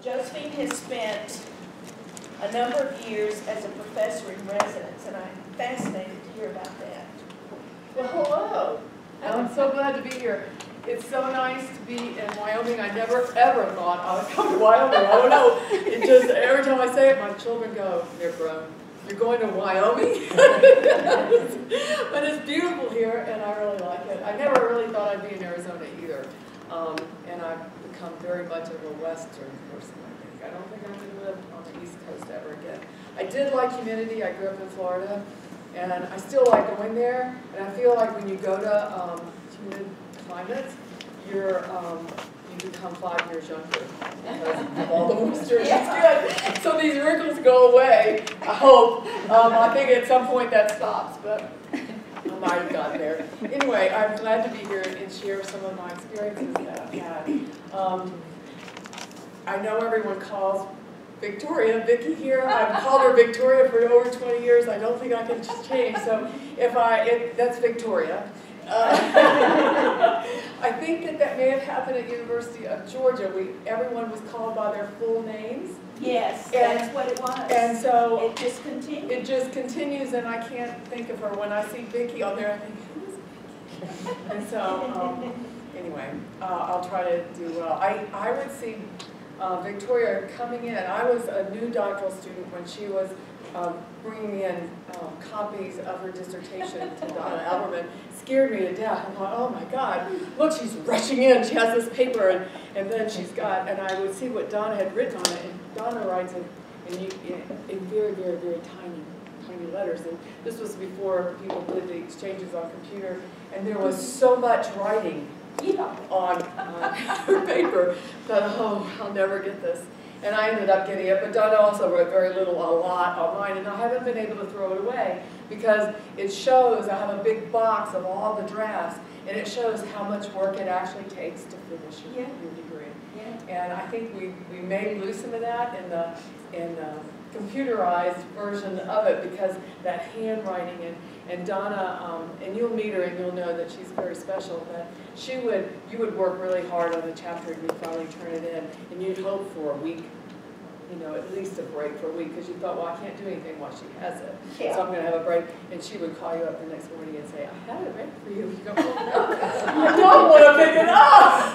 Josephine has spent a number of years as a professor in residence, and I'm fascinated to hear about that. Well, hello. I'm so glad to be here. It's so nice to be in Wyoming. I never, ever thought I would come to Wyoming. I don't know. It just, every time I say it, my children go, they're grown. You're going to Wyoming? But it's beautiful here, and I really like it. I never really thought I'd be in Arizona either. And I've become very much of a Western person, I think. I don't think I'm going to live on the East Coast ever again. I did like humidity. I grew up in Florida, and I still like going there. And I feel like when you go to humid climates, you become 5 years younger because of all the moisture. It's good. So these wrinkles go away, I hope. I think at some point that stops, but I might have gotten there. Anyway, I'm glad to be here and share some of my experiences that I've had. I know everyone calls Victoria, Vicky here. I've called her Victoria for over 20 years. I don't think I can just change. So that's Victoria. I think that may have happened at University of Georgia. Everyone was called by their full names. Yes, that's what it was. And so it just continues. It just continues, and I can't think of her. When I see Vicky on there, I think, who's Vicky? And so, anyway, I'll try to do well. I would see Victoria coming in. I was a new doctoral student when she was bringing in copies of her dissertation to Donna Elberman. Scared me to death. I thought, oh my God, look, she's rushing in. She has this paper, and then she's got, and I would see what Donna had written on it, and Donna writes it in very, very, very tiny letters. And this was before people did the exchanges on computer, and there was so much writing on her paper that, oh, I'll never get this. And I ended up getting it, but Donna also wrote a lot on mine, and I haven't been able to throw it away because it shows, I have a big box of all the drafts, and it shows how much work it actually takes to finish your degree. Yeah. And I think we may lose some of that in the computerized version of it because that handwriting and Donna, and you'll meet her and you'll know that she's very special, but you would work really hard on a chapter and you'd finally turn it in, and you'd hope for a week, at least a break for a week, because you thought, well, I can't do anything while she has it, so I'm going to have a break, and she would call you up the next morning and say, I had it ready for you. You go, oh, no, I don't want to pick it up.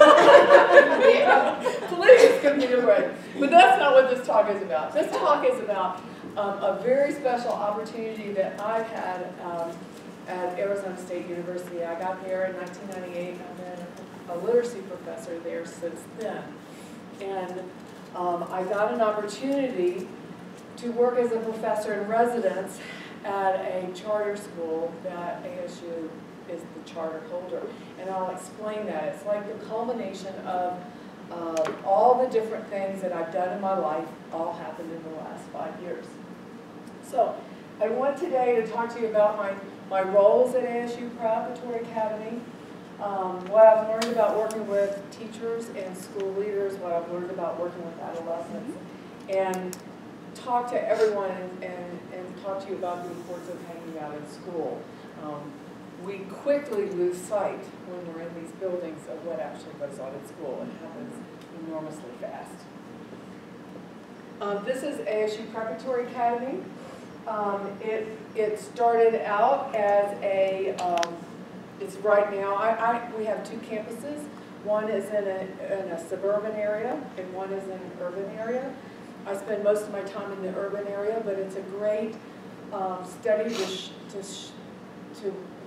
Please give me a break. But that's not what this talk is about. This talk is about a very special opportunity that I've had at Arizona State University. I got there in 1998. I've been a literacy professor there since then. And I got an opportunity to work as a professor in residence at a charter school that ASU is the charter holder. And I'll explain that. It's like the culmination of all the different things that I've done in my life all happened in the last 5 years. So I want today to talk to you about my roles at ASU Preparatory Academy, what I've learned about working with teachers and school leaders, what I've learned about working with adolescents, and talk to everyone and talk to you about the importance of hanging out in school. We quickly lose sight when we're in these buildings of what actually goes on in school. It happens enormously fast. This is ASU Preparatory Academy. It started out as it's right now, we have 2 campuses. One is in a suburban area and one is in an urban area. I spend most of my time in the urban area, but it's a great study to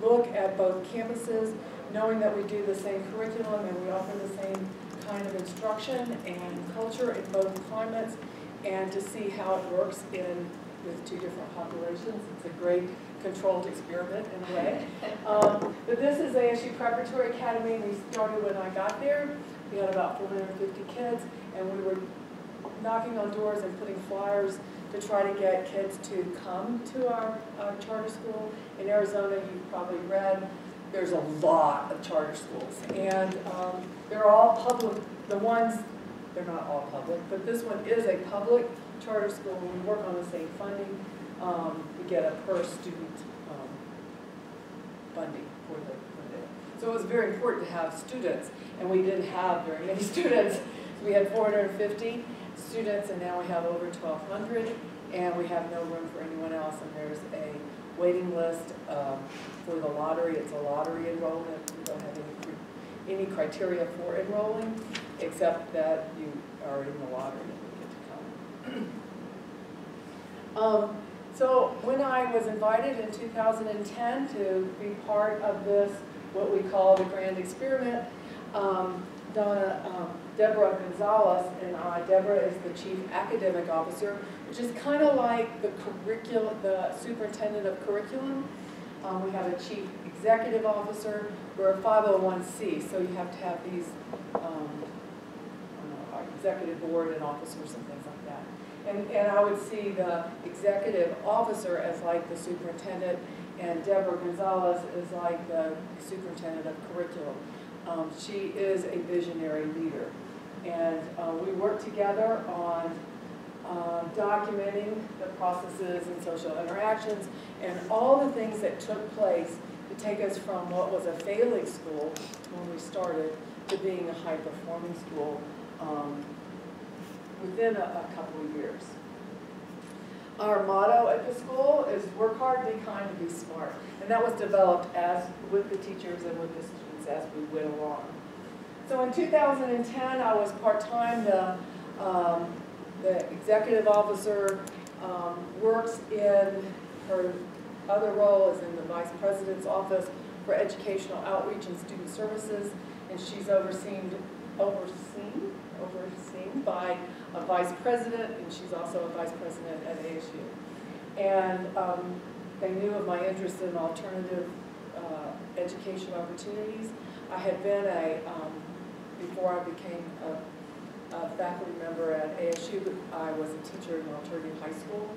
look at both campuses, knowing that we do the same curriculum and we offer the same kind of instruction and culture in both climates, and to see how it works with 2 different populations. It's a great controlled experiment in a way. But this is ASU Preparatory Academy. We started when I got there. We had about 450 kids, and we were knocking on doors and putting flyers to try to get kids to come to our charter school. In Arizona, you've probably read, there's a lot of charter schools. And they're all public. They're not all public, but this one is a public charter school. We work on the same funding. We get a per student funding for the. So it was very important to have students, and we didn't have very many students. We had 450. students, and now we have over 1,200, and we have no room for anyone else, and there's a waiting list for the lottery. It's a lottery enrollment. We don't have any criteria for enrolling, except that you are in the lottery and you get to come. So when I was invited in 2010 to be part of this, what we call the Grand Experiment, Deborah Gonzalez and I, Deborah is the Chief Academic Officer, which is kind of like the Superintendent of Curriculum. We have a Chief Executive Officer. We're a 501c, so you have to have these executive board and officers and things like that. And I would see the Executive Officer as like the Superintendent, and Deborah Gonzalez is like the Superintendent of Curriculum. She is a visionary leader. And we work together on documenting the processes and social interactions and all the things that took place to take us from what was a failing school when we started to being a high-performing school within a couple of years. Our motto at the school is work hard, be kind, and be smart. And that was developed with the teachers and with the students as we went along. So in 2010, I was part-time. The executive officer works in, her other role is in the vice president's office for educational outreach and student services, and she's overseen by a vice president, and she's also a vice president at ASU. And they knew of my interest in alternative education opportunities. I had been before I became a faculty member at ASU, I was a teacher in alternative high school,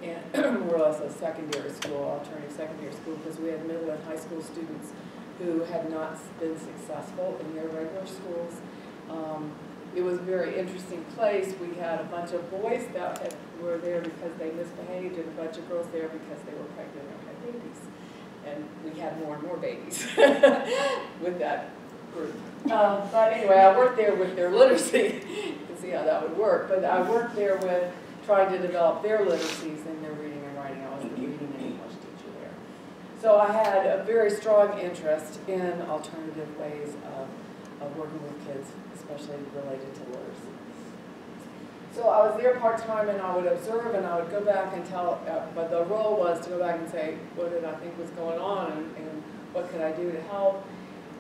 and more or less a secondary school, alternative secondary school, because we had middle and high school students who had not been successful in their regular schools. It was a very interesting place. We had a bunch of boys that were there because they misbehaved, and a bunch of girls there because they were pregnant or had babies. And we had more and more babies with that group. But anyway, I worked there with their literacy. You can see how that would work. But I worked there with trying to develop their literacies in their reading and writing. I was the reading and English teacher there. So I had a very strong interest in alternative ways of working with kids, especially related to literacy. So I was there part-time, and I would observe, and I would go back and tell, but the role was to go back and say, what did I think was going on, and what could I do to help?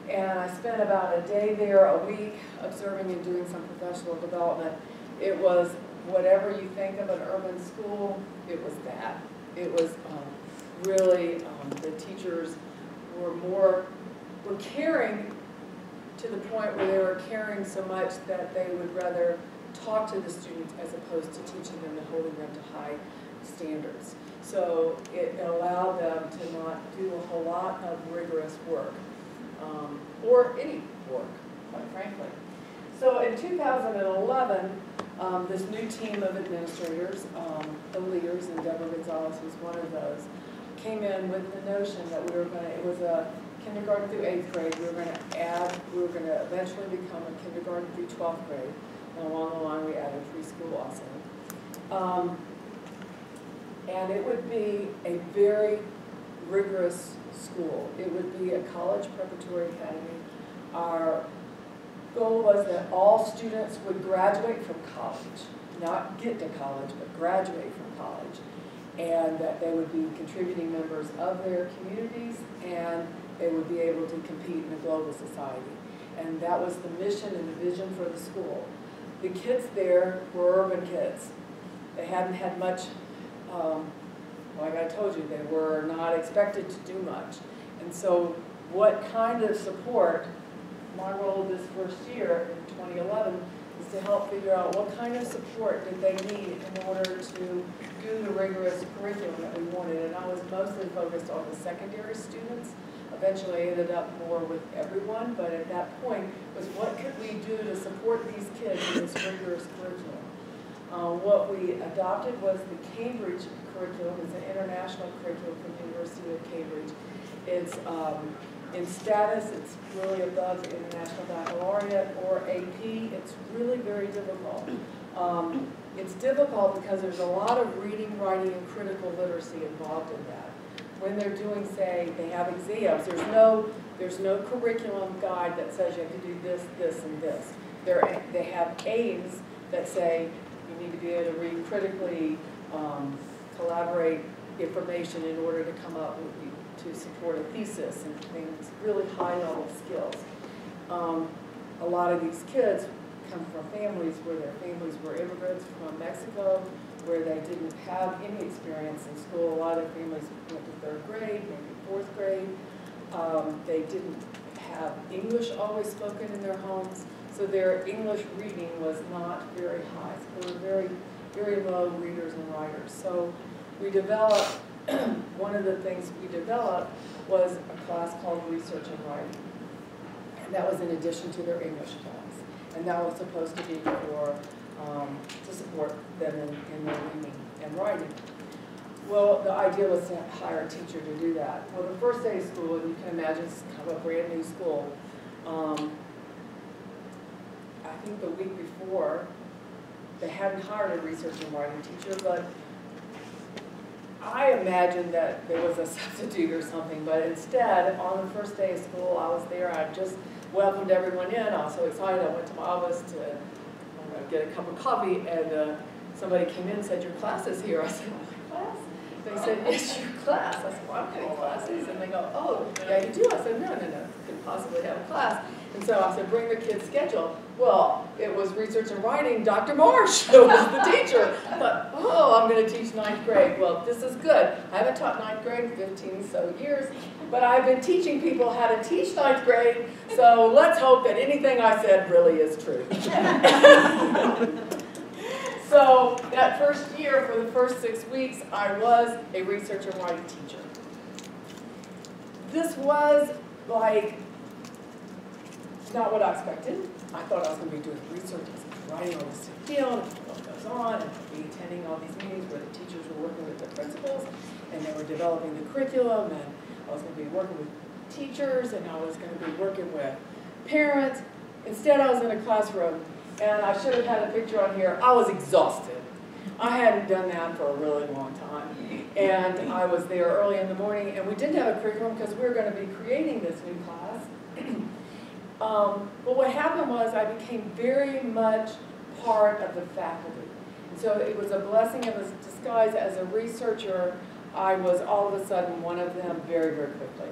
And I spent about a day there, a week, observing and doing some professional development. It was whatever you think of an urban school, it was that. It was really, the teachers were caring to the point where they were caring so much that they would rather talk to the students as opposed to teaching them and holding them to high standards. So it allowed them to not do a whole lot of rigorous work, or any work, quite frankly. So in 2011, this new team of administrators, the leaders, and Deborah Gonzalez was one of those, came in with the notion that we were going to, it was a kindergarten through 8th grade, we were going to eventually become a kindergarten through 12th grade. And along the line, we added preschool also. And it would be a very rigorous school. It would be a college preparatory academy. Our goal was that all students would graduate from college, not get to college, but graduate from college, and that they would be contributing members of their communities, and they would be able to compete in a global society. And that was the mission and the vision for the school. The kids there were urban kids. They hadn't had much, like I told you, they were not expected to do much. And so what kind of support, my role this first year in 2011 is to help figure out what kind of support did they need in order to do the rigorous curriculum that we wanted. And I was mostly focused on the secondary students. Eventually ended up more with everyone, but at that point was what could we do to support these kids in this rigorous curriculum. What we adopted was the Cambridge curriculum. It's an international curriculum from the University of Cambridge. It's in status, it's really above the International Baccalaureate or AP. It's really very difficult. It's difficult because there's a lot of reading, writing, and critical literacy involved in that. When they're doing, say, they have exams, there's no curriculum guide that says you have to do this, this, and this. They have aims that say you need to be able to read critically, collaborate information in order to come up with, to support a thesis and things, really high-level skills. A lot of these kids come from families where their families were immigrants from Mexico, where they didn't have any experience in school. A lot of families went to 3rd grade, maybe 4th grade. They didn't have English always spoken in their homes, so their English reading was not very high. So they were very, very low readers and writers. So we developed, one of the things we developed was a class called Research and Writing. And that was in addition to their English class. And that was supposed to be for, to support them in their reading and writing. Well, the idea was to hire a teacher to do that. Well, the first day of school, and you can imagine it's kind of a brand new school, I think the week before, they hadn't hired a research and writing teacher, but I imagined that there was a substitute or something, but instead, on the first day of school, I was there, I just welcomed everyone in. I was so excited. I went to my office to get a cup of coffee, and somebody came in and said, "Your class is here." I said, "My class?" They said, "It's your class." I said, "Well, I don't have any classes." And they go, "Oh, yeah, you do?" I said, "No, you couldn't possibly have a class." And so I said, "Bring the kid's schedule." Well, it was Research and Writing, Dr. Marsh, who was the teacher. I thought, oh, I'm going to teach 9th grade. Well, this is good. I haven't taught 9th grade in 15 so years, but I've been teaching people how to teach 9th grade, so let's hope that anything I said really is true. So that first year, for the first 6 weeks, I was a Research and Writing teacher. This was like not what I expected. I thought I was going to be doing research, I was going to be writing all this field, and what goes on, and be attending all these meetings where the teachers were working with their principals, and they were developing the curriculum, and I was going to be working with teachers, and I was going to be working with parents. Instead, I was in a classroom, and I should have had a picture on here. I was exhausted. I hadn't done that for a really long time, and I was there early in the morning, and we didn't have a curriculum because we were going to be creating this new class. But what happened was I became very much part of the faculty. And so it was a blessing in disguise. As a researcher, I was all of a sudden one of them very, very quickly.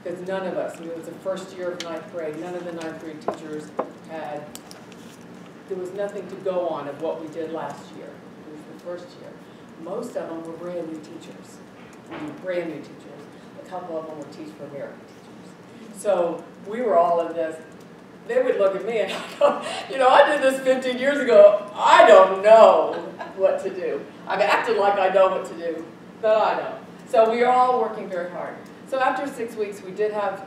Because none of us, it was the first year of 9th grade, none of the 9th grade teachers had, there was nothing to go on of what we did last year. It was the first year. Most of them were brand new teachers. Brand new teachers. A couple of them were Teach for America teachers. So we were all in this. They would look at me and go, you know, I did this 15 years ago. I don't know what to do. I've acted like I know what to do, but I don't. So we are all working very hard. So after 6 weeks, we did have,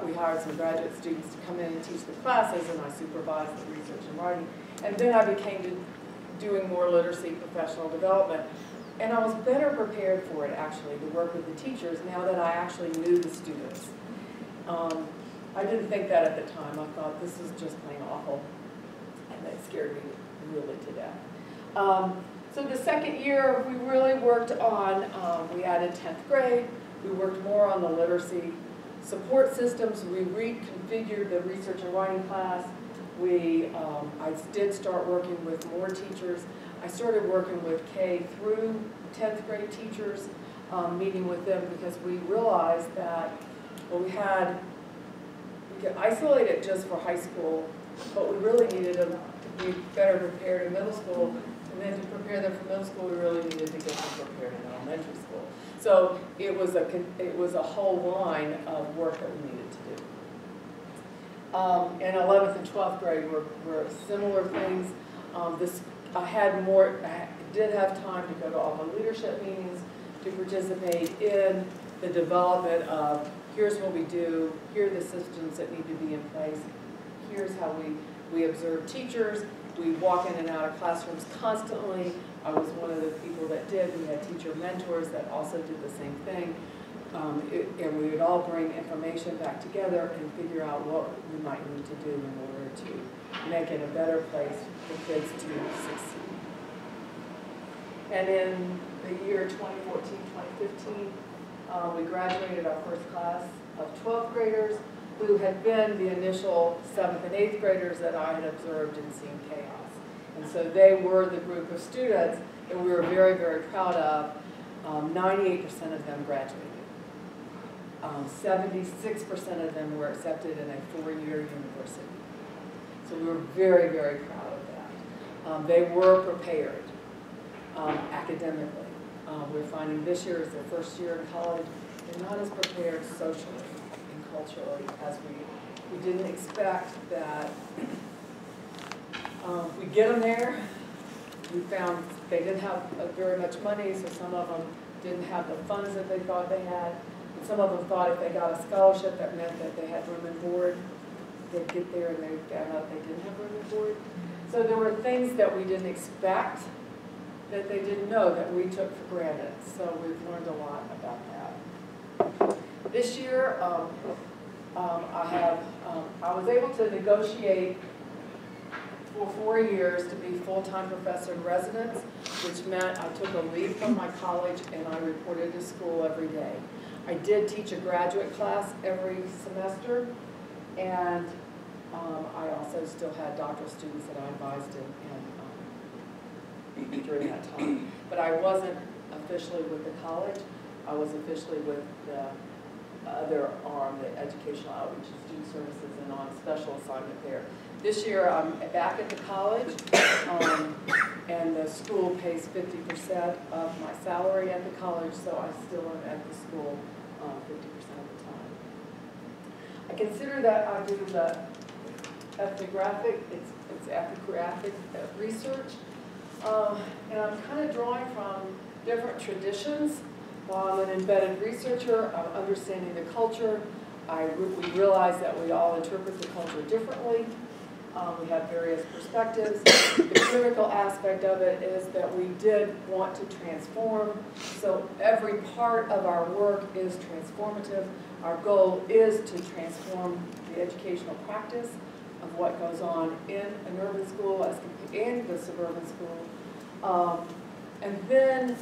we hired some graduate students to come in and teach the classes, and I supervised the research and writing. And then I became to doing more literacy professional development. And I was better prepared for it, actually, to work with the teachers now that I actually knew the students. I didn't think that at the time. I thought this is just plain awful, and that scared me really to death. So the second year, we really worked on, we added 10th grade. We worked more on the literacy support systems. We reconfigured the research and writing class. I did start working with more teachers. I started working with K through 10th grade teachers, meeting with them because we realized that, well, we could isolate it just for high school, but we really needed them to be better prepared in middle school, and then to prepare them for middle school, we really needed to get them prepared in elementary school. So it was a whole line of work that we needed to do. And 11th and 12th grade were similar things. I did have time to go to all the leadership meetings, to participate in the development of here's what we do, here are the systems that need to be in place, here's how we observe teachers. We walk in and out of classrooms constantly. I was one of the people that did. We had teacher mentors that also did the same thing. and we would all bring information back together and figure out what we might need to do in order to make it a better place for kids to succeed. And in the year 2014-2015, we graduated our first class of 12th graders who had been the initial 7th and 8th graders that I had observed and seen chaos. And so they were the group of students that we were very, very proud of. 98% of them graduated. 76% of them were accepted in a four-year university. So we were very, very proud of that. They were prepared academically. We're finding this year is their first year in college. They're not as prepared socially and culturally as we didn't expect that. We get them there. We found they didn't have very much money, so some of them didn't have the funds that they thought they had. And some of them thought if they got a scholarship, that meant that they had room and board. They'd get there and they found out they didn't have room and board. So there were things that we didn't expect that they didn't know that we took for granted. So we've learned a lot about that. This year, I was able to negotiate for 4 years to be full-time professor in residence, which meant I took a leave from my college and I reported to school every day. I did teach a graduate class every semester, and I also still had doctoral students that I advised during that time. But I wasn't officially with the college. I was officially with the other arm, the educational outreach and student services, and on special assignment there. This year I'm back at the college, and the school pays 50% of my salary at the college, so I still am at the school 50% of the time. I consider that I do the ethnographic, it's ethnographic research, and I'm kind of drawing from different traditions. While I'm an embedded researcher, I'm understanding the culture. We realize that we all interpret the culture differently. We have various perspectives. The critical aspect of it is that we did want to transform. So every part of our work is transformative. Our goal is to transform the educational practice of what goes on in an urban school and the suburban school. And then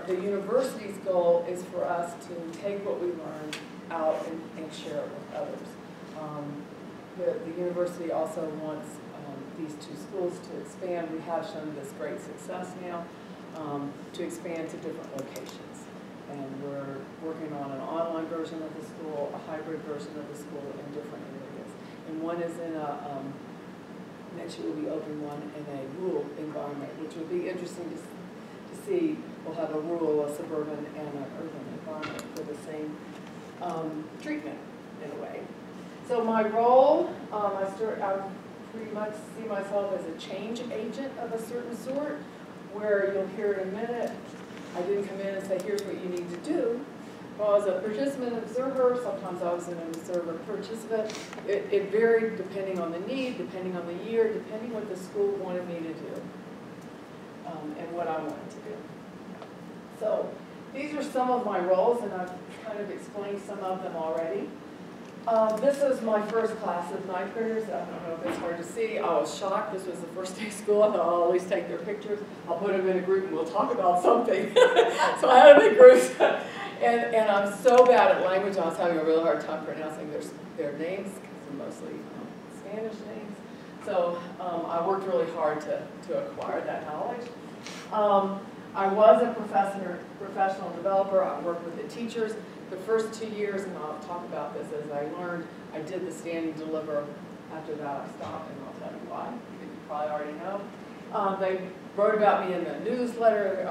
the university's goal is for us to take what we learned out and share it with others. The university also wants these two schools to expand. We have shown this great success now to expand to different locations. And we're working on an online version of the school, a hybrid version of the school in different areas. And one is in next year we'll be opening one in a rural environment, which will be interesting to see. We'll have a rural, a suburban, and an urban environment for the same treatment in a way. So my role, I pretty much see myself as a change agent of a certain sort, where you'll hear in a minute, I didn't come in and say, here's what you need to do. Well, I was a participant observer, sometimes I was an observer participant. It varied depending on the need, depending on the year, depending what the school wanted me to do, and what I wanted to do. So these are some of my roles, and I've kind of explained some of them already. This is my first class of 9th graders. I don't know if it's hard to see. I was shocked. This was the first day of school. I thought I'll always take their pictures. I'll put them in a group and we'll talk about something. So I had them in groups. And I'm so bad at language, I was having a really hard time pronouncing their names, because they're mostly Spanish names. So I worked really hard to acquire that knowledge. I was a professional developer. I worked with the teachers. The first 2 years, and I'll talk about this as I learned, I did the stand and deliver. After that, I stopped, and I'll tell you why. You probably already know. They wrote about me in the newsletter.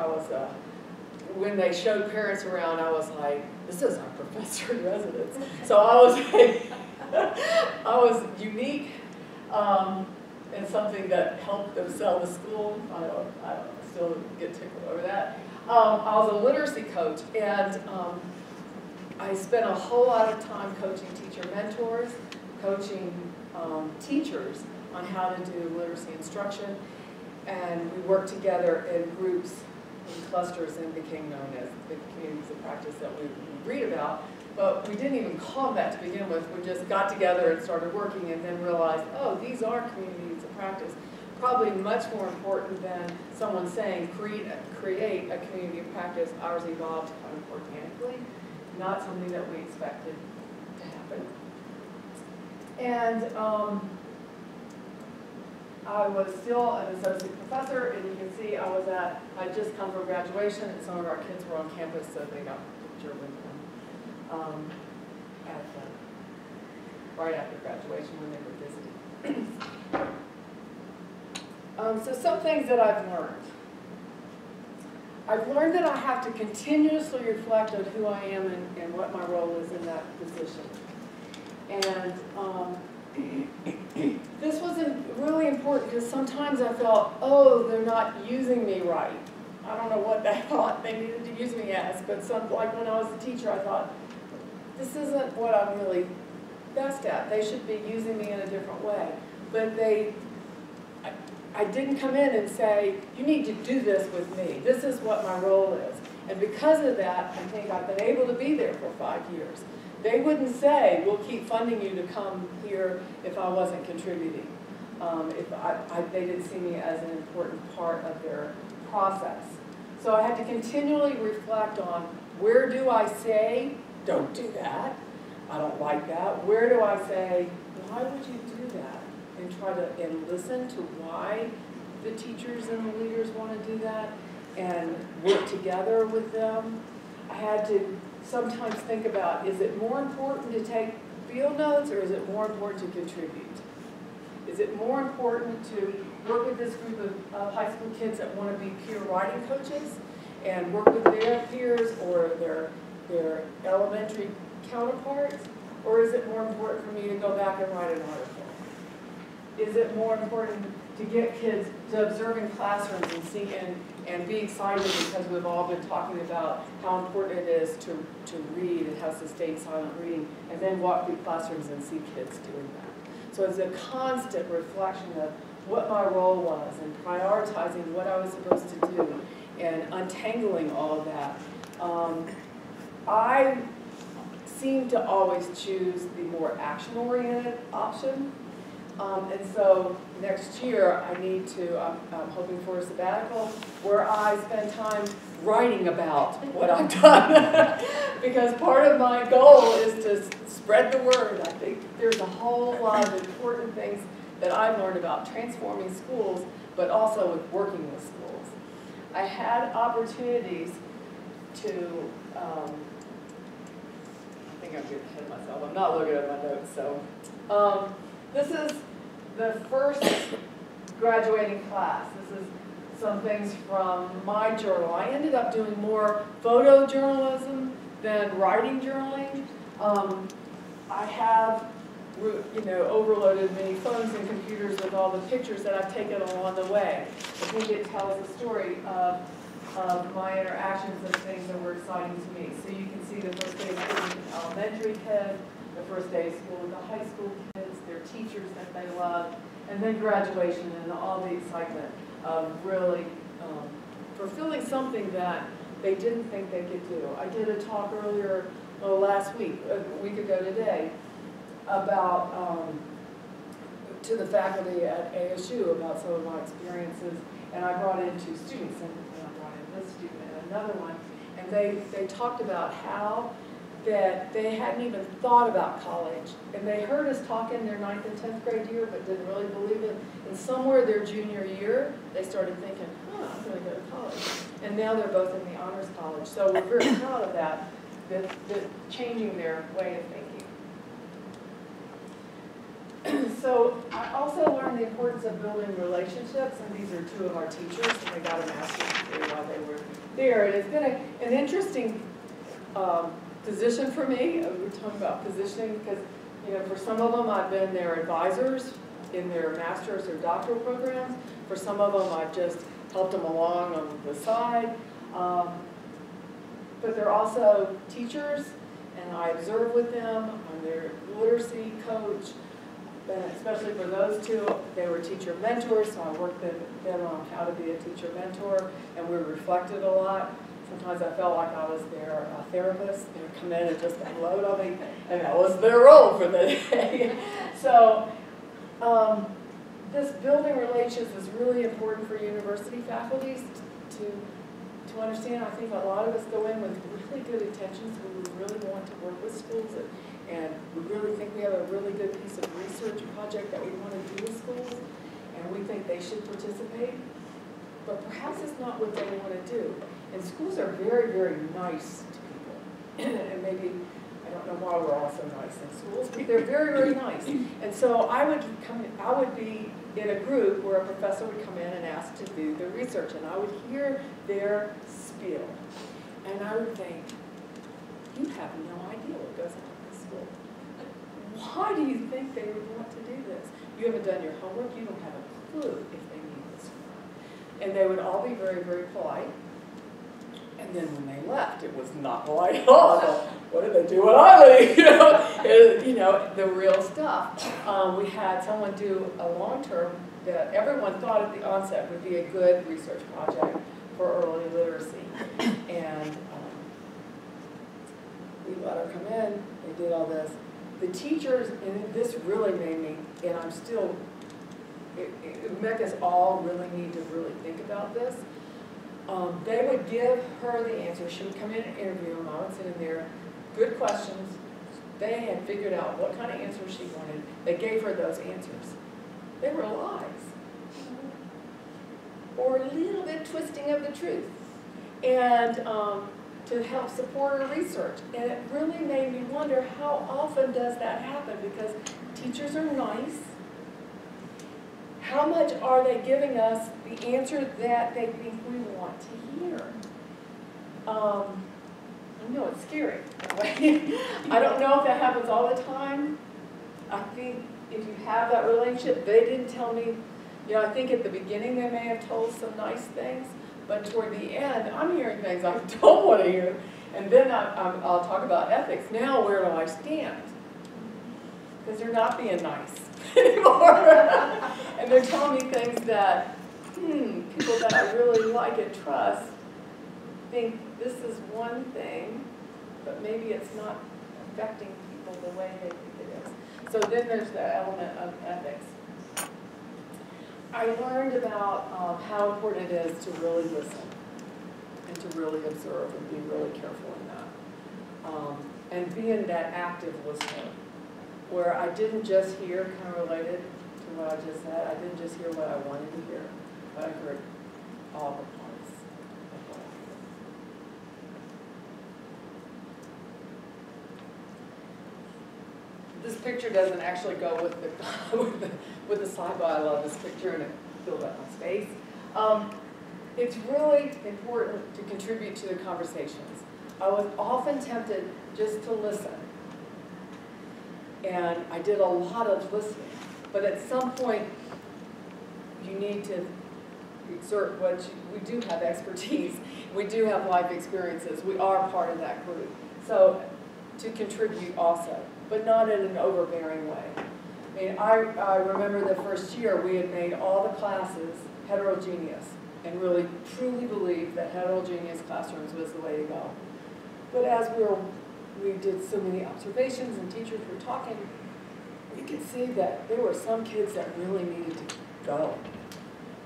When they showed parents around, I was like, this is our professor in residence. So I was unique, and something that helped them sell the school. I don't still get tickled over that. I was a literacy coach, and I spent a whole lot of time coaching teacher mentors, coaching teachers on how to do literacy instruction, and we worked together in groups in clusters and became known as the communities of practice that we read about. But we didn't even call them that to begin with. We just got together and started working and then realized, oh, these are communities of practice. Probably much more important than someone saying, create a community of practice. Ours evolved kind of organically, not something that we expected to happen. And I was still an associate professor, and you can see I'd just come from graduation, and some of our kids were on campus, so they got a picture with them right after graduation when they were visiting. So some things that I've learned. I've learned that I have to continuously reflect on who I am and what my role is in that position. And this was really important because sometimes I felt, oh, they're not using me right. I don't know what they thought they needed to use me as, but like when I was a teacher, I thought, this isn't what I'm really best at. They should be using me in a different way. But I didn't come in and say, you need to do this with me. This is what my role is. And because of that, I think I've been able to be there for 5 years. They wouldn't say, we'll keep funding you to come here if I wasn't contributing. They didn't see me as an important part of their process. So I had to continually reflect on, where do I say, don't do that, I don't like that. Where do I say, why would you do that? And try to listen to why the teachers and the leaders want to do that and work together with them. I had to sometimes think about, is it more important to take field notes or is it more important to contribute? Is it more important to work with this group of high school kids that want to be peer writing coaches and work with their peers or their elementary counterparts? Or is it more important for me to go back and write an article? Is it more important to get kids to observe in classrooms and see and be excited because we've all been talking about how important it is to read and how sustained silent reading, and then walk through classrooms and see kids doing that. So it's a constant reflection of what my role was and prioritizing what I was supposed to do and untangling all of that. I seem to always choose the more action-oriented option. And so next year I need to, I'm hoping for a sabbatical where I spend time writing about what I've done. Because part of my goal is to spread the word. I think there's a whole lot of important things that I've learned about transforming schools, but also with working with schools. I had opportunities to, I think I'm getting ahead of myself. I'm not looking at my notes, so. This is the first graduating class. This is some things from my journal. I ended up doing more photojournalism than writing journaling. I have, overloaded many phones and computers with all the pictures that I've taken along the way. I think it tells a story of my interactions and things that were exciting to me. So you can see the first day of school with an elementary kid, the first day of school with the high school kids, their teachers that they love, and then graduation and all the excitement of really fulfilling something that they didn't think they could do. I did a talk earlier, last week, a week ago today, about to the faculty at ASU about some of my experiences, and I brought in 2 students, and I brought in this student and another one, and they talked about how that they hadn't even thought about college. And they heard us talk in their 9th and 10th grade year, but didn't really believe it. And somewhere their junior year, they started thinking, I'm going to go to college. And now they're both in the honors college. So we're very proud of that changing their way of thinking. So I also learned the importance of building relationships, and these are 2 of our teachers, and they got a master's degree while they were there. And it's been an interesting position for me. We're talking about positioning because, for some of them I've been their advisors in their master's or doctoral programs. For some of them I've just helped them along on the side. But they're also teachers, and I observe with them. I'm their literacy coach. especially for those two, they were teacher mentors, so I worked with them on how to be a teacher mentor, and we reflected a lot. Sometimes I felt like I was their therapist. They would come in and just unload on me, and that was their role for the day. So this building relations is really important for university faculties to understand. I think a lot of us go in with really good intentions. We really want to work with schools, and we really think we have a really good piece of research project that we want to do with schools, and we think they should participate. But perhaps it's not what they want to do. And schools are very, very nice to people. And maybe, I don't know why we're all so nice in schools, but they're very, very nice. And so I would be in a group where a professor would come in and ask to do the research, and I would hear their spiel. And I would think, you have no idea what goes on in this school. Why do you think they would want to do this? You haven't done your homework, you don't have a clue if they need this or not. And they would all be very, very polite. And then when they left, it was not polite at all. What did they do when I leave? You know, the real stuff. We had someone do a long-term that everyone thought at the onset would be a good research project for early literacy. And we let her come in, they did all this. The teachers, and this really made me, and I'm still, it make us all really need to really think about this. They would give her the answer. She would come in and interview them. I would sit in there. Good questions. They had figured out what kind of answers she wanted. They gave her those answers. They were lies. Or a little bit twisting of the truth. And to help support her research. And it really made me wonder, how often does that happen? Because teachers are nice. How much are they giving us the answer that they think we want to hear? I know it's scary. I don't know if that happens all the time. I think if you have that relationship, they didn't tell me, you know, I think at the beginning they may have told some nice things, but toward the end, I'm hearing things I don't want to hear. And then I'll talk about ethics. Now, where do I stand? Because they're not being nice anymore. And they're telling me things that, people that I really like and trust think this is one thing, but maybe it's not affecting people the way they think it is. So then there's the element of ethics. I learned about how important it is to really listen and to really observe and be really careful in that. And being that active listener, where I didn't just hear, kind of related to what I just said, I didn't just hear what I wanted to hear, but I heard all the parts of what I heard. This picture doesn't actually go with the with the slide, but I love this picture and it filled up my space. It's really important to contribute to the conversations. I was often tempted just to listen. And I did a lot of listening. But at some point, you need to exert we do have expertise. We do have life experiences. We are part of that group. So to contribute also, but not in an overbearing way. I mean, I remember the first year we had made all the classes heterogeneous and really truly believed that heterogeneous classrooms was the way to go. But as we did so many observations and teachers were talking, you could see that there were some kids that really needed to go.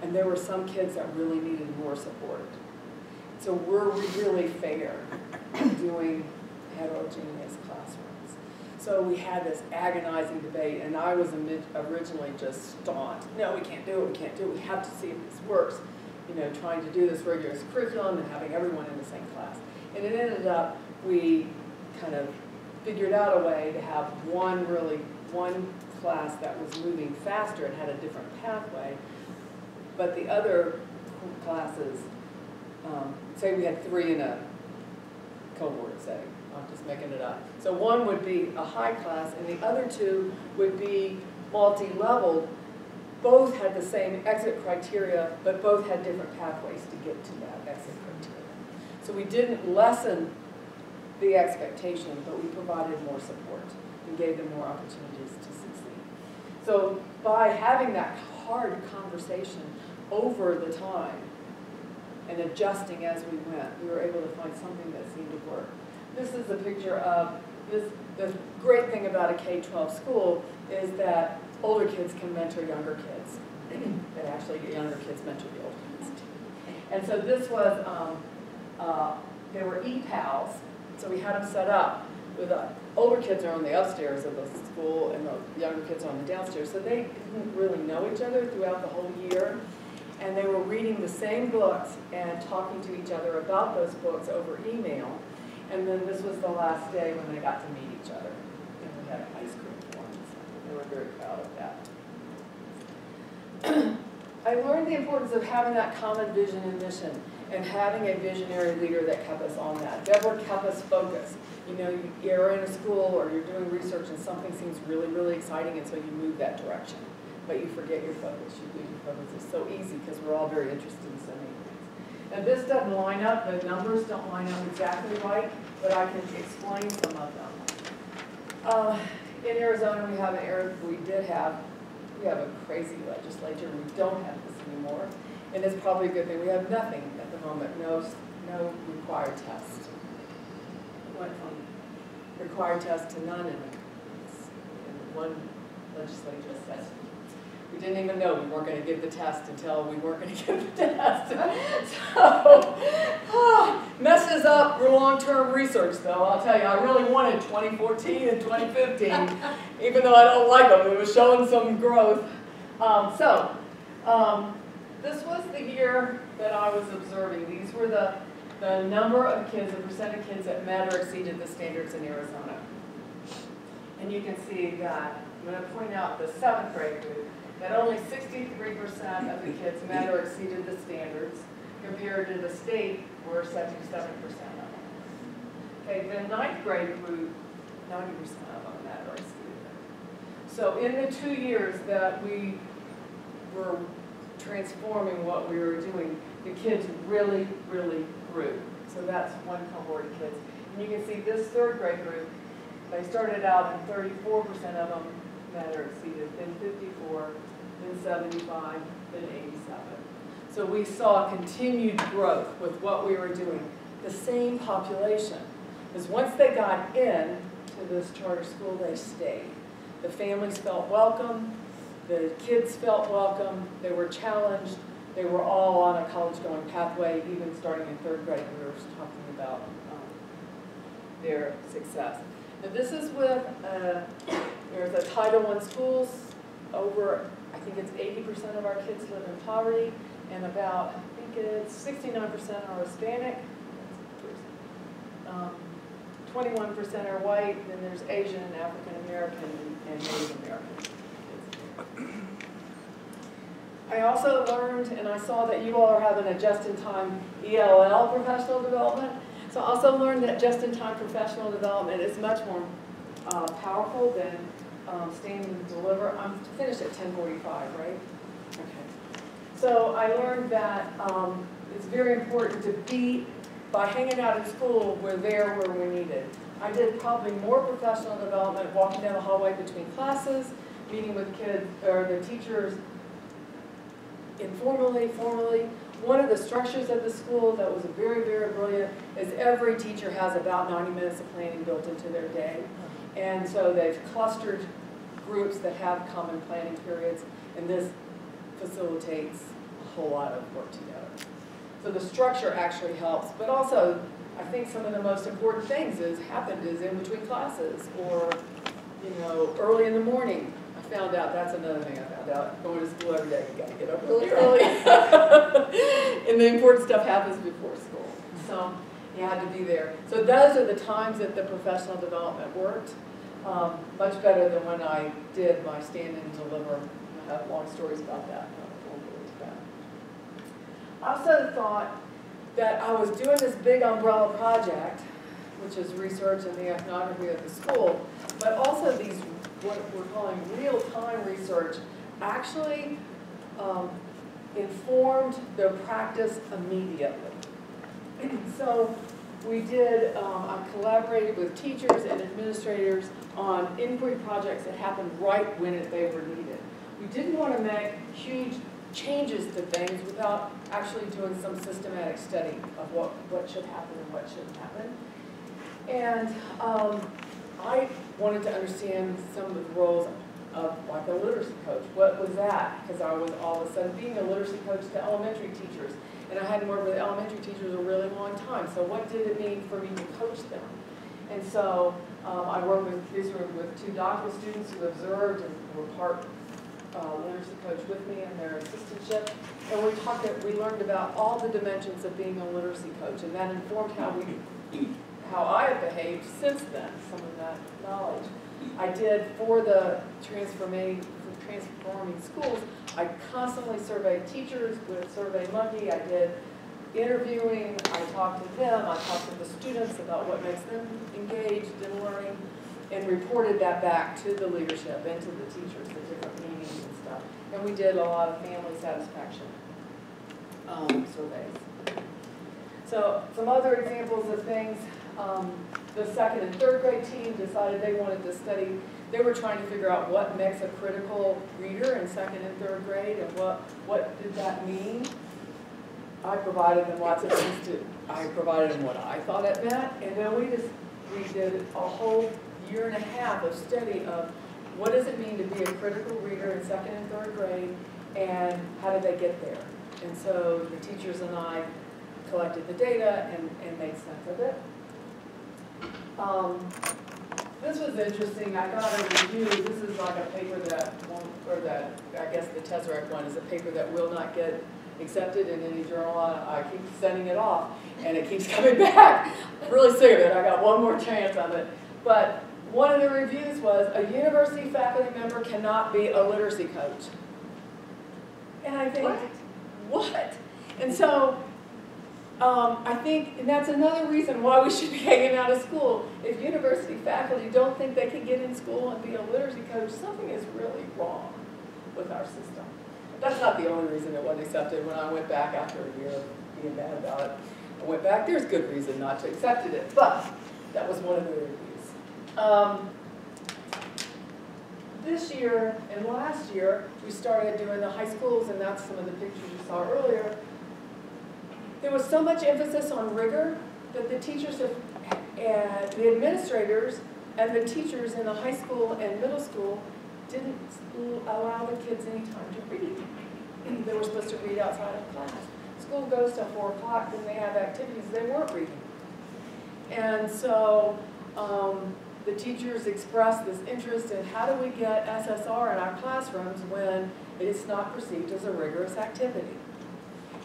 And there were some kids that really needed more support. So were we really fair in doing heterogeneous classrooms? So we had this agonizing debate, and I was originally just staunch. No, we can't do it, we can't do it. We have to see if this works. You know, trying to do this rigorous curriculum and having everyone in the same class. And it ended up, we kind of figured out a way to have one class that was moving faster and had a different pathway, but the other classes, say we had 3 in a cohort, say, I'm just making it up. So one would be a high class and the other 2 would be multi-leveled. Both had the same exit criteria, but both had different pathways to get to that exit criteria. So we didn't lessen the expectation, but we provided more support and gave them more opportunities to succeed. So by having that hard conversation over the time and adjusting as we went, we were able to find something that seemed to work. This is a picture of this. The great thing about a K-12 school is that older kids can mentor younger kids. And actually, younger kids mentor the older kids too. And so this was, there were e-pals, so we had them set up with older kids are on the upstairs of the school and the younger kids are on the downstairs. So they didn't really know each other throughout the whole year. And they were reading the same books and talking to each other about those books over email. And then this was the last day when they got to meet each other. And we had ice cream for them. So they were very proud of that. I learned the importance of having that common vision and mission and having a visionary leader that kept us on that. Deborah kept us focused. You know, you're in a school or you're doing research and something seems really, really exciting, and so you move that direction. But you forget your focus. You lose your focus. It's so easy because we're all very interested in so many things. Now this doesn't line up. The numbers don't line up exactly right, but I can explain some of them. In Arizona, we have we have a crazy legislature. We don't have this anymore, and it's probably a good thing. We have nothing at the moment. No required test. Went from required test to none in one legislature said. We didn't even know we weren't going to give the test until we weren't going to give the test. So, messes up long-term research, though. I'll tell you, I really wanted 2014 and 2015, even though I don't like them. It was showing some growth. This was the year that I was observing. These were the number of kids, the percent of kids that met or exceeded the standards in Arizona. And you can see that, I'm going to point out the 7th grade group, that only 63% of the kids met or exceeded the standards, compared to the state where 77% of them. Okay, the 9th grade group, 90% of them met or exceeded them. So in the 2 years that we were transforming what we were doing, the kids really, really grew. So that's one cohort of kids. And you can see this 3rd grade group, they started out and 34% of them met or exceeded, then 54, then 75, then 87. So we saw continued growth with what we were doing. The same population. Because once they got in to this charter school, they stayed. The families felt welcome. The kids felt welcome. They were challenged. They were all on a college-going pathway, even starting in 3rd grade. We were talking about their success. Now this is with, there's a Title I schools. Over, I think it's 80% of our kids live in poverty, and about, I think it's 69% are Hispanic, 21% are white, then there's Asian, African American, and Native American. I also learned, and I saw that you all are having a just-in-time ELL professional development. So I also learned that just-in-time professional development is much more powerful than stand and deliver. I'm finished at 10:45, right? Okay. So I learned that it's very important to be, by hanging out in school, we're there where we're needed. I did probably more professional development walking down the hallway between classes, meeting with kids or the teachers informally, formally. One of the structures of the school that was very, very brilliant is every teacher has about 90 minutes of planning built into their day. And so they've clustered groups that have common planning periods, and this facilitates a whole lot of work together. So the structure actually helps, but also I think some of the most important things happened in between classes, or early in the morning. I found out, that's another thing I found out, going to school every day, you got to get up really early. And the important stuff happens before school. So you had to be there. So those are the times that the professional development worked. Much better than when I did my stand and deliver. I have long stories about that. I also thought that I was doing this big umbrella project, which is research in the ethnography of the school, but also these, what we're calling real-time research, actually informed their practice immediately. So we did, I collaborated with teachers and administrators on inquiry projects that happened right when they were needed. We didn't want to make huge changes to things without actually doing some systematic study of what should happen and what shouldn't happen. And I wanted to understand some of the roles of like a literacy coach. What was that? Because I was all of a sudden being a literacy coach to elementary teachers. And I hadn't worked with elementary teachers a really long time. So what did it mean for me to coach them? And so I worked with two doctoral students who observed and were part literacy coach with me in their assistantship. And we learned about all the dimensions of being a literacy coach. And that informed how I have behaved since then, some of that knowledge. I did for the transforming schools, I constantly surveyed teachers with SurveyMonkey. I did interviewing, I talked to them, I talked to the students about what makes them engaged in learning, and reported that back to the leadership and to the teachers, the different meetings and stuff. And we did a lot of family satisfaction surveys. So some other examples of things. The second and third grade team decided they wanted to study. They were trying to figure out what makes a critical reader in second and third grade and what did that mean. I provided them lots of things I provided them what I thought it meant, and then we did a whole year and a half of study of what does it mean to be a critical reader in second and third grade and how did they get there. And so the teachers and I collected the data and made sense of it. This was interesting. I got a review. This is like a paper I guess the Tesseract one is a paper that will not get accepted in any journal. I keep sending it off, and it keeps coming back. I'm really sick of it. I got one more chance of it. But one of the reviews was, a university faculty member cannot be a literacy coach. And I think, what? And so, I think, and that's another reason why we should be hanging out of school. If university faculty don't think they can get in school and be a literacy coach, something is really wrong with our system. But that's not the only reason it wasn't accepted. When I went back after a year of being mad about it, I went back, there's good reason not to accept it, but that was one of the reviews. This year and last year, we started doing the high schools, and that's some of the pictures you saw earlier. There was so much emphasis on rigor that the teachers and the administrators and the teachers in the high school and middle school didn't allow the kids any time to read. They were supposed to read outside of class. School goes till 4 o'clock, and they have activities they weren't reading. And so the teachers expressed this interest in how do we get SSR in our classrooms when it's not perceived as a rigorous activity.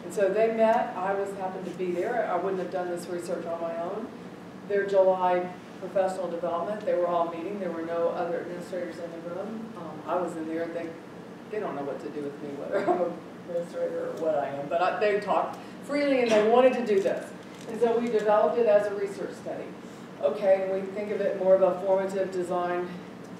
And so they met. I happened to be there. I wouldn't have done this research on my own. Their July professional development, they were all meeting. There were no other administrators in the room. I was in there. They don't know what to do with me, whether I'm an administrator or what I am. But they talked freely, and they wanted to do this. And so we developed it as a research study. Okay, we think of it more of a formative design,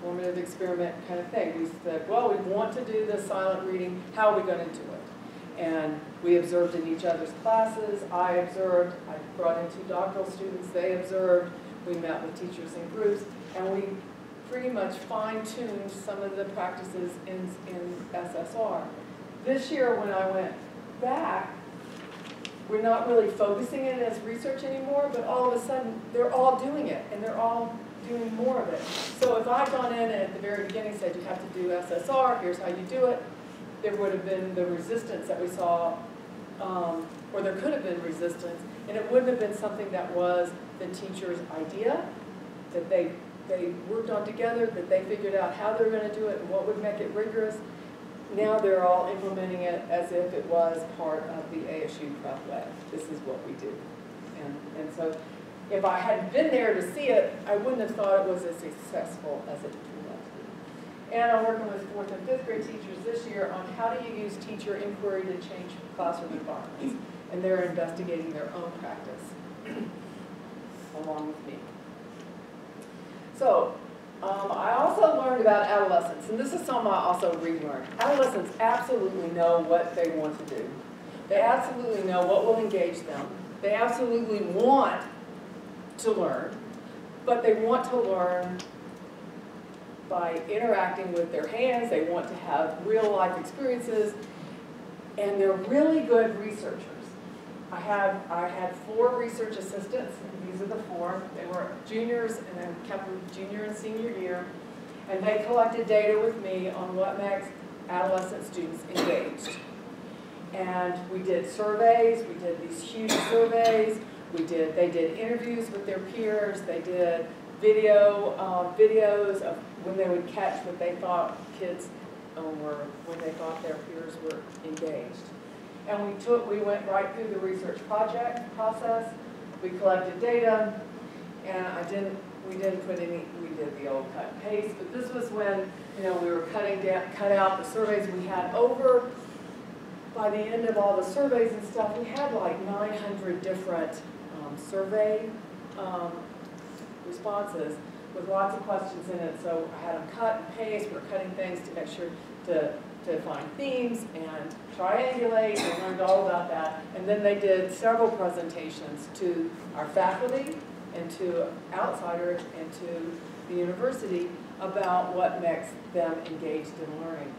formative experiment kind of thing. We said, well, we want to do this silent reading. How are we going to do it? And we observed in each other's classes. I observed. I brought in 2 doctoral students. They observed. We met with teachers in groups. And we pretty much fine-tuned some of the practices in SSR. This year, when I went back, we're not really focusing it as research anymore, but all of a sudden, they're all doing it, and they're all doing more of it. So if I'd gone in and at the very beginning said, you have to do SSR, here's how you do it, there would have been the resistance that we saw, or there could have been resistance, and it wouldn't have been something that was the teacher's idea, that they worked on together, that they figured out how they were going to do it and what would make it rigorous. Now they're all implementing it as if it was part of the ASU prep lab. This is what we do. And so if I hadn't been there to see it, I wouldn't have thought it was as successful as it turned out to be. And I'm working with 4th and 5th grade teachers this year on how do you use teacher inquiry to change classroom environments. And they're investigating their own practice along with me. So, I also learned about adolescents, and this is something I also relearned. Adolescents absolutely know what they want to do. They absolutely know what will engage them. They absolutely want to learn, but they want to learn by interacting with their hands. They want to have real life experiences, and they're really good researchers. I had 4 research assistants, and these are the 4. They were juniors, and then kept them junior and senior year, and they collected data with me on what makes adolescent students engaged. And we did surveys, we did these huge surveys, they did interviews with their peers, they did videos of when they would catch what they thought kids were, when they thought their peers were engaged. And we went right through the research process, we collected data, and we did the old cut and paste, but this was when, we were cut out the surveys we had over. By the end of all the surveys and stuff, we had like 900 different survey responses with lots of questions in it. So I had them cut and paste. We were cutting things to make sure to find themes and triangulate. They learned all about that. And then they did several presentations to our faculty and to outsiders and to the university about what makes them engaged in learning.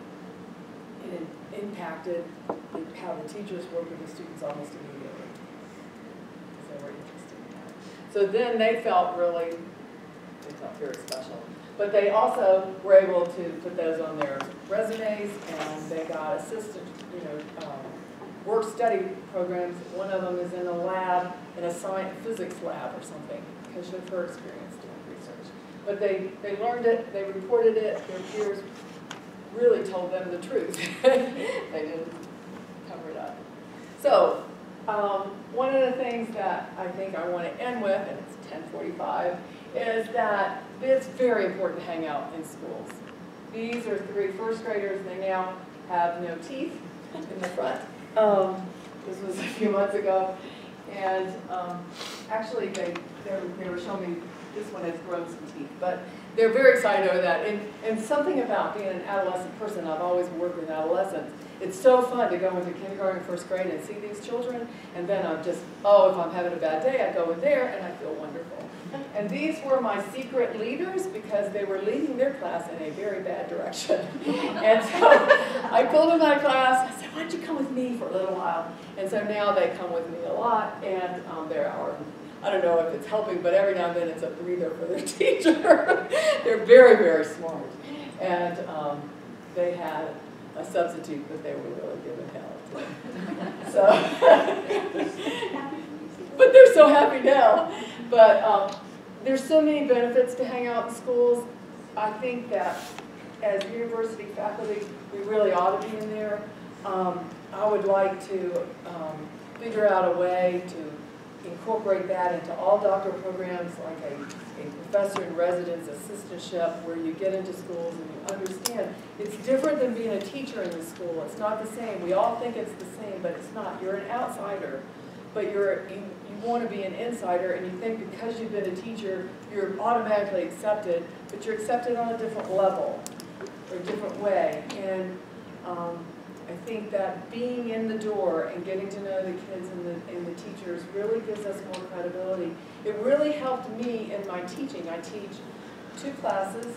It impacted how the teachers work with the students almost immediately, because they were interested in that. So then they felt very special. But they also were able to put those on their resumes, and they got assistant, work study programs. One of them is in a lab, in a physics lab or something, because of her experience doing research. But they learned it, they reported it, their peers really told them the truth. They didn't cover it up. So, one of the things that I think I want to end with, and it's 10:45, is that it's very important to hang out in schools. These are 3 first graders. They now have no teeth in the front. This was a few months ago. And actually, they were showing me this one has grown some teeth. But they're very excited over that. And something about being an adolescent person, I've always worked with adolescents. It's so fun to go into kindergarten, first grade and see these children. And then I'm just, if I'm having a bad day, I go in there and I feel wonderful. And these were my secret leaders because they were leading their class in a very bad direction. And so I pulled them out of class. I said, why don't you come with me for a little while? And so now they come with me a lot, and they're I don't know if it's helping, but every now and then it's a breather for their teacher. They're very, very smart. And they had a substitute that they were really giving hell to. So, but they're so happy now. But there's so many benefits to hang out in schools. I think that as university faculty, we really ought to be in there. I would like to figure out a way to incorporate that into all doctoral programs, like a professor in residence assistantship, where you get into schools and you understand it's different than being a teacher in the school. It's not the same. We all think it's the same, but it's not. You're an outsider, but you want to be an insider, and you think because you've been a teacher, you're automatically accepted, but you're accepted on a different level or a different way. And I think that being in the door and getting to know the kids and the teachers really gives us more credibility. It really helped me in my teaching. I teach 2 classes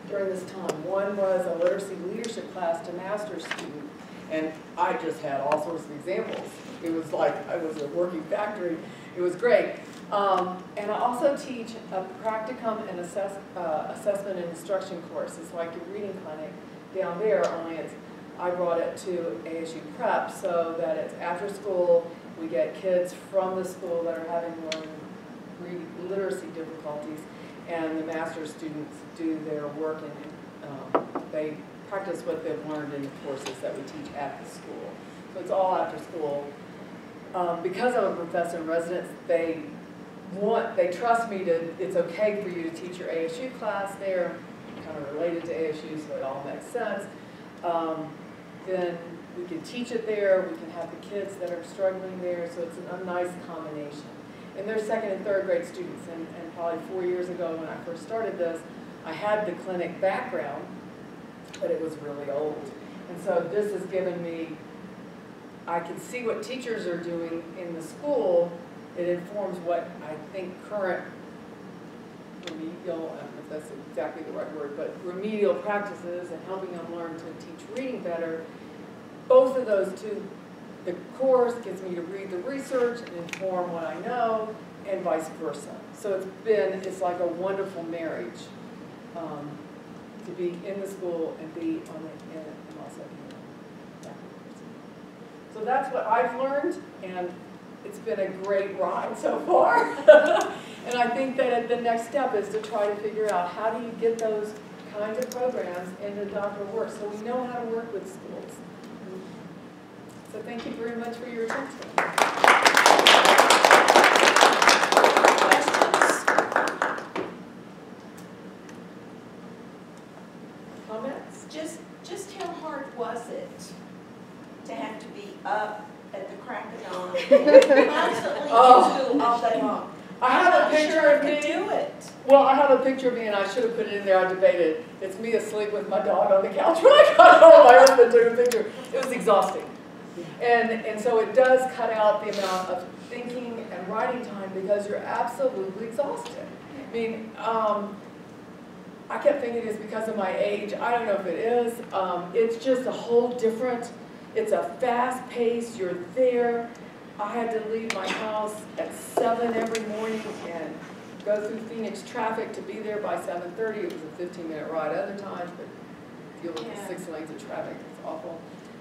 during this time. One was a literacy leadership class to master's student, and I just had all sorts of examples. It was like I was a working factory. It was great. And I also teach a practicum and assessment and instruction course. It's like a reading clinic down there, only I brought it to ASU Prep so that it's after school. We get kids from the school that are having reading literacy difficulties, and the master's students do their work, and they practice what they've learned in the courses that we teach at the school. So it's all after school. Because I'm a professor in residence, they trust me it's okay for you to teach your ASU class there, kind of related to ASU, so it all makes sense. Then we can teach it there, we can have the kids that are struggling there, so it's a nice combination. And they're 2nd and 3rd grade students, and probably 4 years ago when I first started this, I had the clinic background, but it was really old. And so this has given me, I can see what teachers are doing in the school It informs what I think current remedial, I don't know if that's exactly the right word, but remedial practices and helping them learn to teach reading better. Both of those two, the course gets me to read the research and inform what I know, and vice versa. So it's like a wonderful marriage to be in the school and be on the in and also be afterwards. So that's what I've learned, and it's been a great ride so far. And I think that the next step is to try to figure out how do you get those kinds of programs into doctoral work so we know how to work with schools. So thank you very much for your attention. Comments? Just how hard was it to have to be up at the crack of dawn, constantly in school all day long? I have a picture of me. Do it. Well, I have a picture of me, and I should have put it in there. I debated. It's me asleep with my dog on the couch when I got home. My husband took a picture. It was exhausting. And so it does cut out the amount of thinking and writing time because you're absolutely exhausted. I mean, I kept thinking it's because of my age. I don't know if it is. It's just a whole different, it's a fast pace. You're there. I had to leave my house at 7 every morning and go through Phoenix traffic to be there by 7:30. It was a 15-minute ride other times, but deal with the 6 lanes of traffic. It's awful.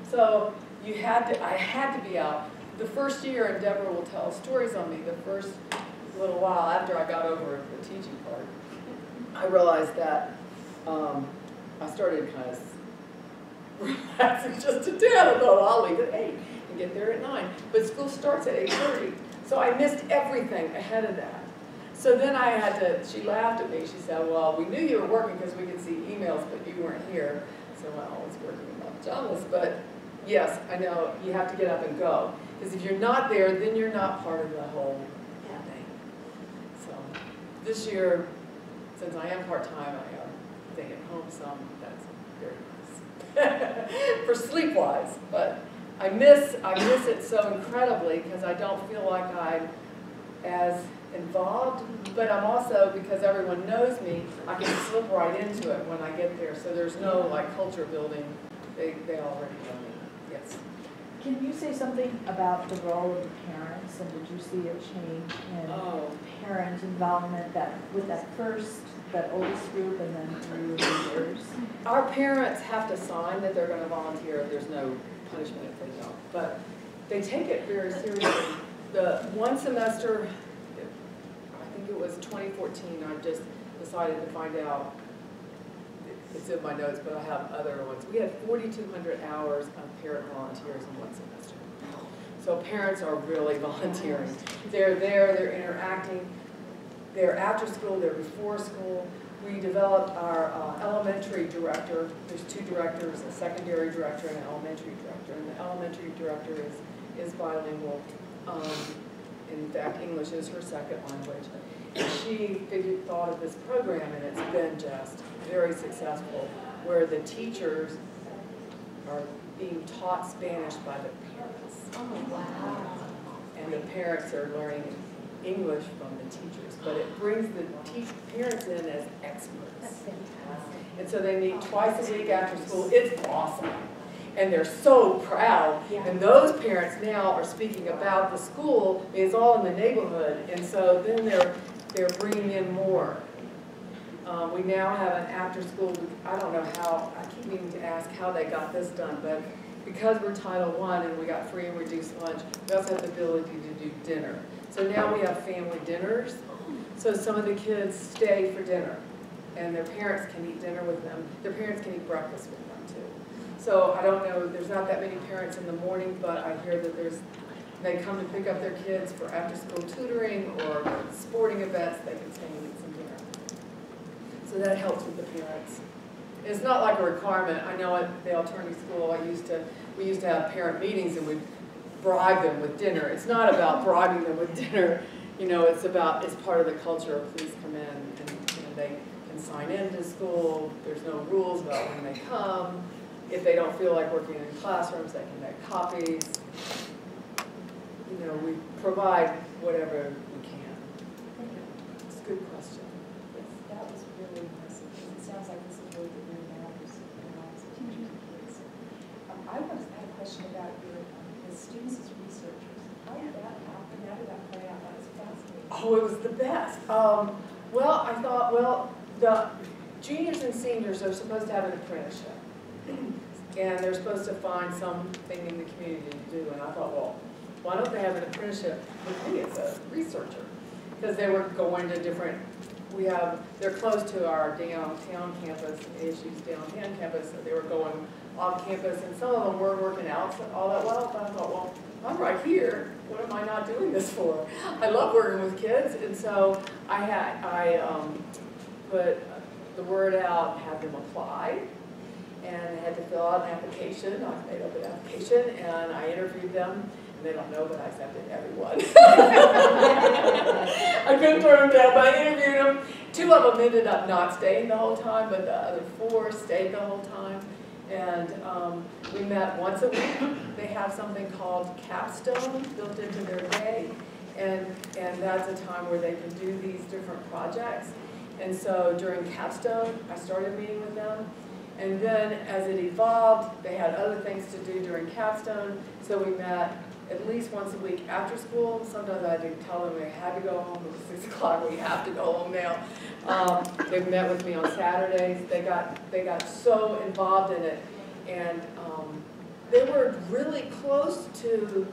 So I had to be out. The first year, and Deborah will tell stories on me, the first little while after I got over the teaching part, I realized that I started kind of relaxing just to 10. I thought, I'll leave at 8 and get there at 9. But school starts at 8:30. So I missed everything ahead of that. So then I had to, she laughed at me. She said, well, we knew you were working because we could see emails, but you weren't here. So well, I was working in my pajamas. But yes, I know you have to get up and go. Because if you're not there, then you're not part of the whole thing. So this year, since I am part-time, I am staying at home some. That's very nice for sleep-wise. But I miss it so incredibly because I don't feel like I'm as involved. But I'm also, because everyone knows me, I can slip right into it when I get there. So there's no like culture building. They already know me. Yes. Can you say something about the role of the parents, and did you see a change in parent involvement with that oldest group and then through the years? Our parents have to sign that they're going to volunteer. There's no punishment if they don't. But they take it very seriously. The one semester, I think it was 2014, I just decided to find out, it's in my notes, but I have other ones. We had 4,200 hours of parent volunteers in one semester. So parents are really volunteering. They're there, they're interacting, they're after school, they're before school. We developed our elementary director. There's 2 directors, a secondary director and an elementary director. And the elementary director is bilingual. In fact, English is her second language. And she thought of this program, and it's been just very successful, where the teachers are being taught Spanish by the parents. Oh, wow. And the parents are learning English from the teachers, but it brings the parents in as experts. And so they meet twice a week after school. It's awesome. And they're so proud. Yeah. And those parents now are speaking about the school. It's all in the neighborhood. And so then they're bringing in more. We now have an after-school, I don't know how, I keep meaning to ask how they got this done, but because we're Title I and we got free and reduced lunch, we also have the ability to do dinner. So now we have family dinners. So some of the kids stay for dinner, and their parents can eat dinner with them. Their parents can eat breakfast with them, too. So I don't know, there's not that many parents in the morning, but I hear that they come to pick up their kids for after-school tutoring or sporting events. They can stay and eat some dinner. So that helps with the parents. It's not like a requirement. I know at the alternative school, we used to have parent meetings and we'd bribe them with dinner. It's not about bribing them with dinner. You know, it's part of the culture of please come in, and they can sign in to school. There's no rules about when they come. If they don't feel like working in classrooms, they can make copies. you know, we provide whatever we can. It's a good question. Yes, that was really impressive, because it sounds like this is really the new values in the lives of teachers and kids. I want to have a question about your students as researchers. How did that happen? How did that play out? That was fascinating. Oh, it was the best. Well, I thought, well, the juniors and seniors are supposed to have an apprenticeship. And they're supposed to find something in the community to do. And I thought, well, why don't they have an apprenticeship with me as a researcher? Because they were going to different, they're close to our downtown campus, ASU's downtown campus, so they were going off campus, and some of them weren't working out all that well. But I thought, well, I'm right here. What am I not doing this for? I love working with kids, and so I put the word out, had them apply, and had to fill out an application. I made up an application, and I interviewed them. And they don't know, but I accepted everyone. I couldn't turn them down, but I interviewed them. 2 of them ended up not staying the whole time, but the other 4 stayed the whole time. And we met once a week. They have something called capstone built into their day, and that's a time where they can do these different projects. And so during capstone, I started meeting with them. And then as it evolved, they had other things to do during capstone, so we met at least once a week after school. Sometimes I had to tell them they had to go home. It was 6 o'clock, we have to go home now. They met with me on Saturdays. They got so involved in it. And they were really close to,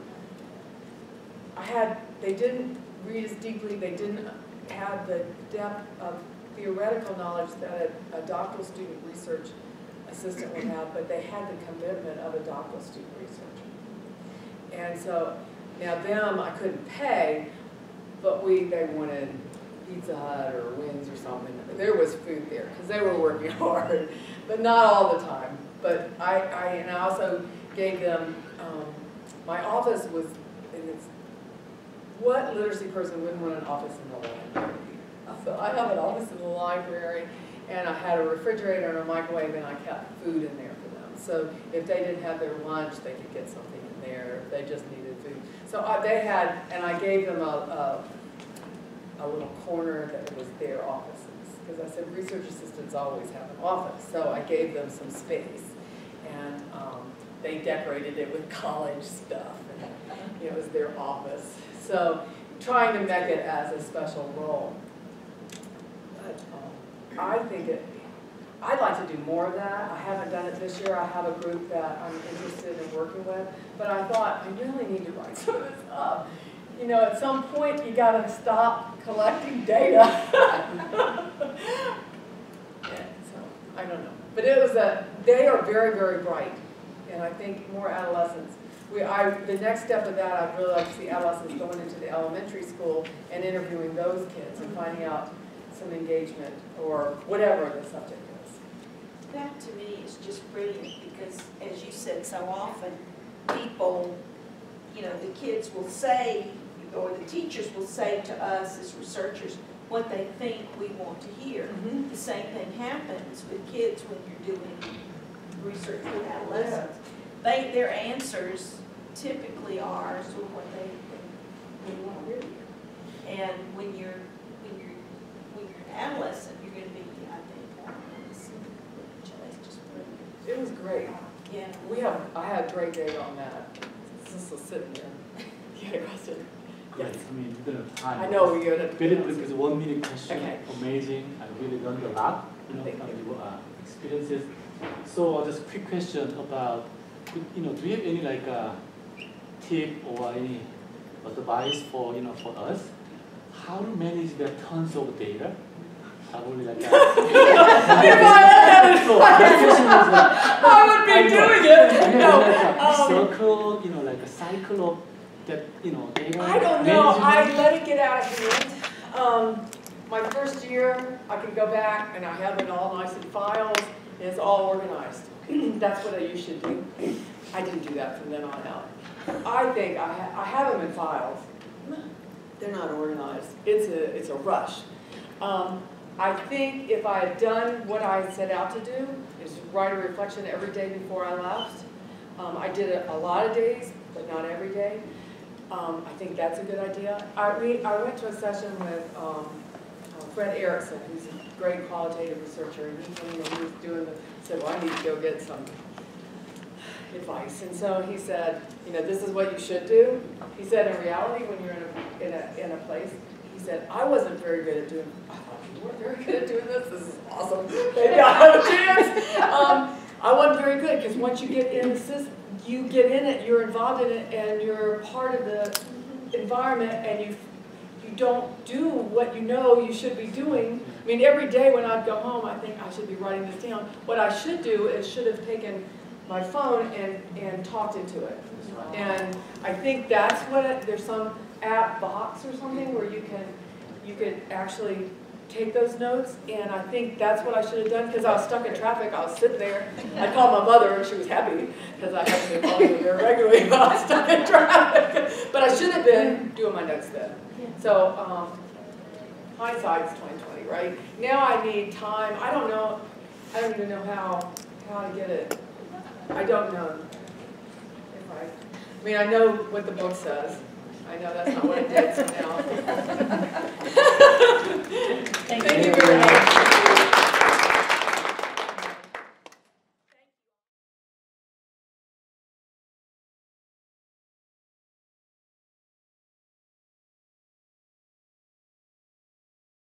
they didn't read as deeply, they didn't have the depth of theoretical knowledge that a doctoral student research assistant would have, but they had the commitment of a doctoral student researcher. And so now them I couldn't pay, but they wanted Pizza Hut or Wings or something. There was food there because they were working hard, but not all the time. But I also gave them, my office was, and it's, what literacy person wouldn't want an office in the library? So I have an office in the library, and I had a refrigerator and a microwave, and I kept food in there for them. So if they didn't have their lunch, they could get something in there if they just needed food. So they had, and I gave them a little corner that was their offices. Because I said research assistants always have an office. So I gave them some space. And they decorated it with college stuff. And it was their office. So trying to make it as a special role. I think I'd like to do more of that. I haven't done it this year. I have a group that I'm interested in working with, but I thought I really need to write some of this up. You know, at some point you got to stop collecting data. Yeah, so I don't know, but they are very, very bright, and I think more adolescents. The next step of that, I'd really like to see adolescents going into the elementary school and interviewing those kids and finding out some engagement or whatever the subject is. That to me is just brilliant because, as you said so often, people, you know, the kids will say, or the teachers will say to us as researchers what they think we want to hear. Mm-hmm. The same thing happens with kids when you're doing research with adolescents. Their answers typically are sort of what they want to hear. And when you're an adolescent, you're going to be, I think, it's just brilliant. It was great. Yeah. I had great data on that. This was sitting there. You had a question? Yes. I mean, we're gonna time. I know we're gonna. Very quick, is 1 minute question. Okay. Amazing. I really learned a lot, from your experiences. So just quick question about, do you have any tip or any advice for for us how to manage the tons of data? Probably like that. I would be doing it. No. Circle, like a cycle of that, data. I don't know. I let it get out of hand. My first year, I can go back and I have it all nice in files, and it's all organized. That's what you should do. I didn't do that from then on out. I think I have them in files. They're not organized. It's a rush. I think if I had done what I set out to do, is write a reflection every day before I left. I did it a lot of days, but not every day. I think that's a good idea. I went to a session with Fred Erickson, who's a great qualitative researcher, and he was doing said, well, I need to go get some advice. And so he said, you know, this is what you should do. He said, in reality, when you're in a place, he said, I wasn't very good at doing, I thought you weren't very good at doing this. This is awesome. Maybe I have a chance. I wasn't very good, because once you get in the system, you get in it, you're involved in it, and you're part of the environment, and you don't do what you know you should be doing. I mean, every day when I'd go home, I think I should be writing this down. What I should do is should have taken my phone and talked into it. And I think that's what there's some app box or something where you could actually take those notes, and I think that's what I should have done, because I was stuck in traffic. I was sitting there. I called my mother, and she was happy, because I haven't been calling her very regularly, but I was stuck in traffic. But I should have been doing my notes then. So hindsight's 20/20, right? Now I need time. I don't know. I don't even know how to get it. I don't know if I mean, I know what the book says. I know that's not what it did, so now